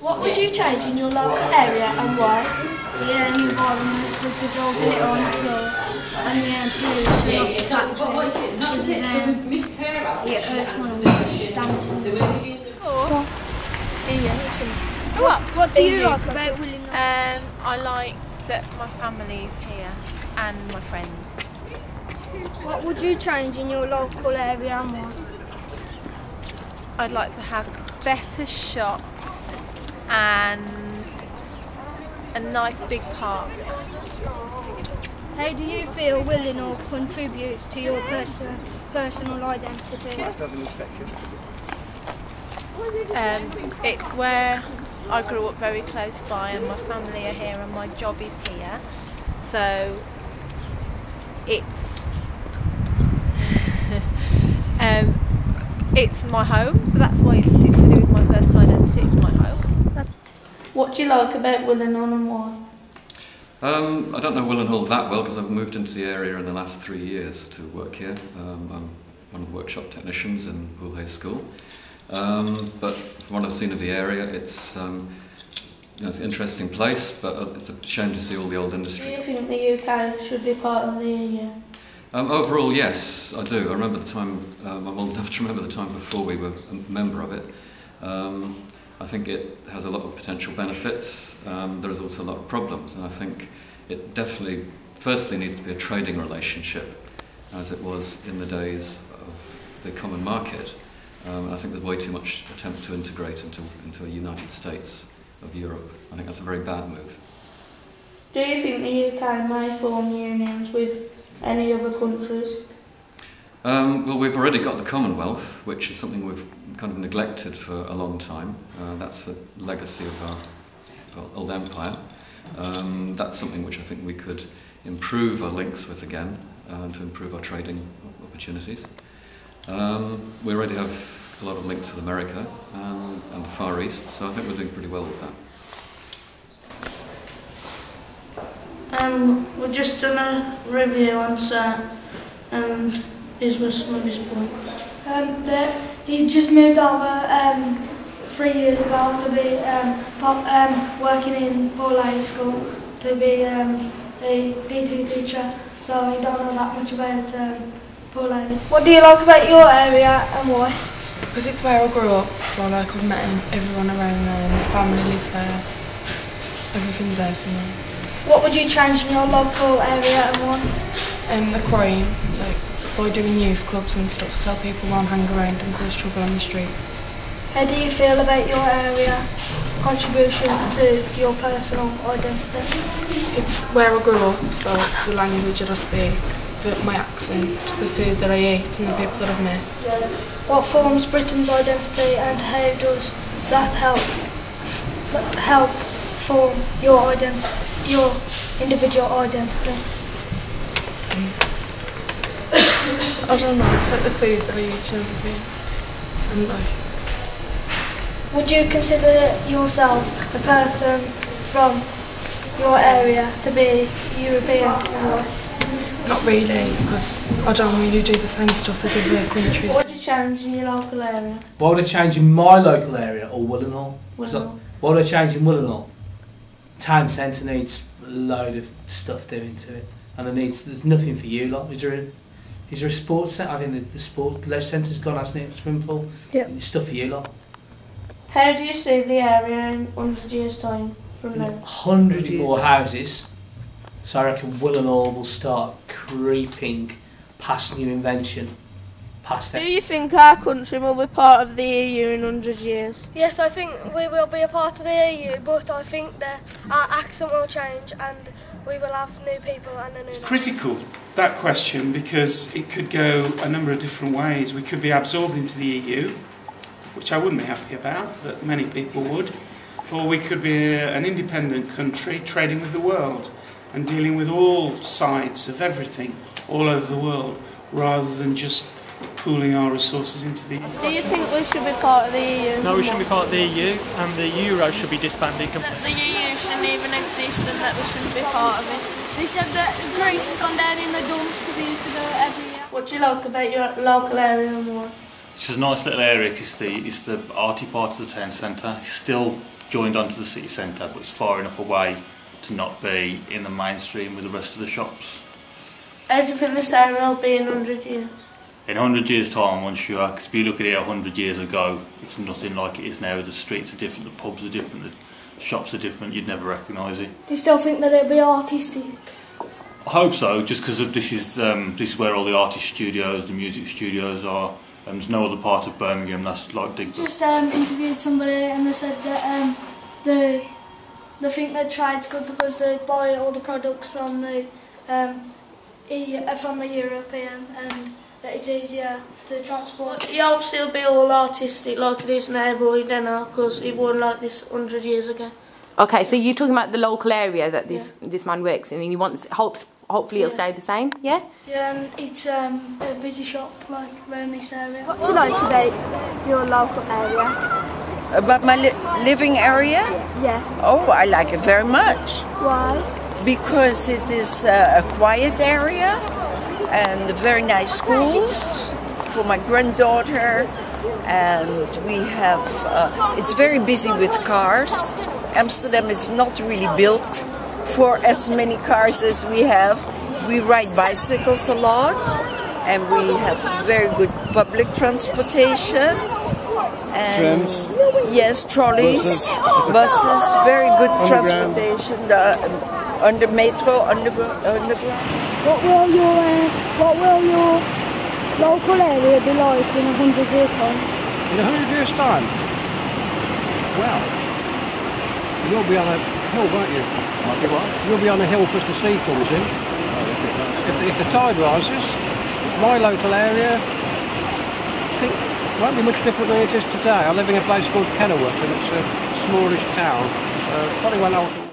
What would you change in your local area and why? The environment, just dissolving it on the floor, and the pollution of the factory, because it hurts my lungs, damaging. What do you like about Willingham? I like that my family's here and my friends. What would you change in your local area and why? I'd like to have better shops and a nice big park. How do you feel Willingham contributes to your personal identity? It's where I grew up very close by and my family are here and my job is here. So it's my home, so that's why it's to do with my personal identity, it's my home. What do you like about Willenhall and why? I don't know Willenhall that well because I've moved into the area in the last 3 years to work here. I'm one of the workshop technicians in Poolhays School. But from what I've seen of the area, it's it's an interesting place, but it's a shame to see all the old industry. Do you think the UK should be part of the EU? Overall, yes, I do. I remember the time, I'm old enough to remember the time before we were a member of it. I think it has a lot of potential benefits. There is also a lot of problems, and I think it definitely, firstly, needs to be a trading relationship, as it was in the days of the common market. I think there's way too much attempt to integrate into a United States of Europe. I think that's a very bad move. Do you think the UK may form unions with any other countries? Well, we've already got the Commonwealth, which is something we've kind of neglected for a long time. That's a legacy of our old empire. That's something which I think we could improve our links with again, to improve our trading opportunities. We already have a lot of links with America and the Far East, so I think we're doing pretty well with that. We've just done a review on Sir, and these were some of his points. He just moved over 3 years ago to be working in Poolhays School to be a D2 teacher, so he don't know that much about Poolhays. What do you like about your area and why? Because it's where I grew up, so like I've met everyone around there, my family live there, everything's there for me. What would you change in your local area and why? The crime, like by doing youth clubs and stuff, so people won't hang around and cause trouble on the streets. How do you feel about your area contribution to your personal identity? It's where I grew up, so it's the language that I speak, my accent, the food that I eat and the people that I've met. What forms Britain's identity and how does that help form your identity, your individual identity? I don't know, it's like the food that I eat and everything. And like, would you consider yourself a person from your area to be European or? Not really, because I don't really do the same stuff as other countries. What would you change in your local area? What would I change in my local area or Willenhall? Willenhall. What would I change in Willenhall? Town centre needs a load of stuff doing to it, and there's nothing for you lot. Is there a sports centre? I think the sport leisure centre's gone, hasn't it? Swimming pool. Yep. There's stuff for you lot. How do you see the area in 100 years' time from now? 100 more houses. So I reckon Willenhall will start creeping past new invention, past Do you think our country will be part of the EU in 100 years? Yes, I think we will be a part of the EU, but I think that our accent will change and we will have new people and a new... It's critical, that question, because it could go a number of different ways. We could be absorbed into the EU, which I wouldn't be happy about, but many people would. Or we could be an independent country trading with the world and dealing with all sides of everything all over the world, rather than just pooling our resources into the EU. Do you think we should be part of the EU? No, we shouldn't be part of the EU, and the Euro should be disbanded completely. That the EU shouldn't even exist and that we shouldn't be part of it. They said that Greece has gone down in the dumps because it used to go every year. What do you like about your local area and more? It's just a nice little area because it's the arty part of the town centre. It's still joined onto the city centre, but it's far enough away to not be in the mainstream with the rest of the shops. How do you think this area will be in 100 years? In 100 years' time, I'm unsure, because if you look at it 100 years ago, it's nothing like it is now. The streets are different, the pubs are different, the shops are different, you'd never recognise it. Do you still think that it'll be artistic? I hope so, just because this is where all the artist studios, the music studios are, and there's no other part of Birmingham that's like Digborough. Just interviewed somebody and they said that they think that trade's good because they buy all the products from the European, and that it's easier to transport. He hopes it'll be all artistic like it is now, but we don't know because it wasn't like this 100 years ago. Okay, so you're talking about the local area that this man works in, and he hopefully it'll stay the same, yeah? Yeah, and it's a busy shop like around this area. What do you like about your local area? About my living area? Yeah. Oh, I like it very much. Why? Because it is a quiet area and very nice schools for my granddaughter, and we have, it's very busy with cars. Amsterdam is not really built for as many cars as we have. We ride bicycles a lot, and we have very good public transportation. And trams? Yes, trolleys, buses, very good transportation. Under metro, underground. What will your local area be like in 100 years' time? In 100 years' time? Well, you'll be on a hill, won't you? Might be what? You'll be on a hill as the sea comes in. If the tide rises, my local area, I think, won't be much different than it is today. I live in a place called Kenilworth, and it's a smallish town. Probably won't alter.